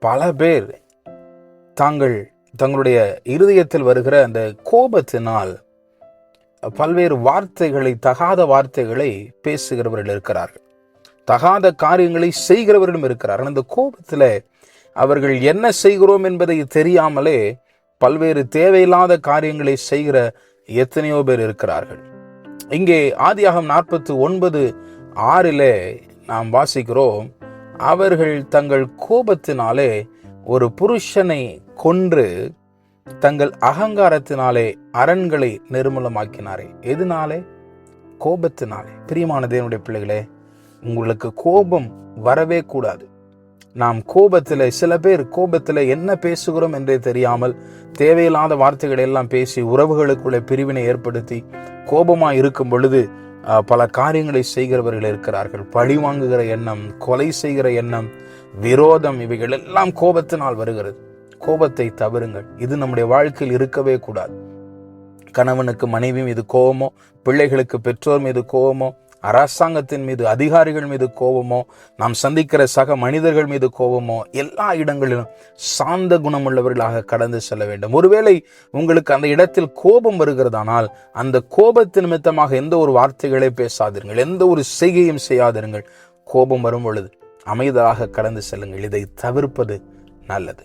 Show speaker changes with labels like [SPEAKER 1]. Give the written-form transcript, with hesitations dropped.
[SPEAKER 1] பல பேர் தங்களுடைய இருதயத்தில் வருகிற அந்த கோபத்தினால் பல்வேறு வார்த்தைகளை, தகாத வார்த்தைகளை பேசுகிறவர்கள் இருக்கிறார்கள். தகாத காரியங்களை செய்கிறவர்களும் இருக்கிறார்கள். அந்த கோபத்தில் அவர்கள் என்ன செய்கிறோம் என்பதை தெரியாமலே பல்வேறு தேவையில்லாத காரியங்களை செய்கிற எத்தனையோ பேர் இருக்கிறார்கள். இங்கே ஆதியாகமம் 49:6 நாம் வாசிக்கிறோம், அவர்கள் தங்கள் கோபத்தினாலே ஒரு புருஷனை கொன்று தங்கள் அகங்காரத்தினாலே அரண்களை நிர்மூலமாக்கினாரே. எதனாலே? கோபத்தினாலே. பிரியமான தேவனுடைய பிள்ளைகளே, உங்களுக்கு கோபம் வரவே கூடாது. நாம் கோபத்தில், சில பேர் கோபத்தில் என்ன பேசுகிறோம் என்றே தெரியாமல் தேவையில்லாத வார்த்தைகளை எல்லாம் பேசி உறவுகளுக்குள்ளே பிரிவினை ஏற்படுத்தி கோபமாக இருக்கும் பொழுது பல காரியங்களை செய்கிறவர்கள் இருக்கிறார்கள். பழி வாங்குகிற எண்ணம், கொலை செய்கிற எண்ணம், விரோதம், இவைகள் எல்லாம் கோபத்தினால் வருகிறது. கோபத்தை தவிருங்கள். இது நம்முடைய வாழ்க்கையில் இருக்கவே கூடாது. கணவனுக்கு மனைவி மீது கோபமோ, பிள்ளைகளுக்கு பெற்றோர் மீது கோபமோ, அரசாங்கத்தின் மீது, அதிகாரிகள் மீது கோபமோ, நாம் சந்திக்கிற சக மனிதர்கள் மீது கோபமோ, எல்லா இடங்களிலும் சாந்த குணமுள்ளவர்களாக கடந்து செல்ல வேண்டும். ஒருவேளை உங்களுக்கு அந்த இடத்தில் கோபம் வருகிறதானால் அந்த கோபத்து நிமித்தமாக எந்த ஒரு வார்த்தைகளை பேசாதீர்கள், எந்த ஒரு செய்கையும் செய்யாதிருங்கள். கோபம் வரும் பொழுது அமைதலாக கடந்து செல்லுங்கள். இதை தவிர்ப்பது நல்லது.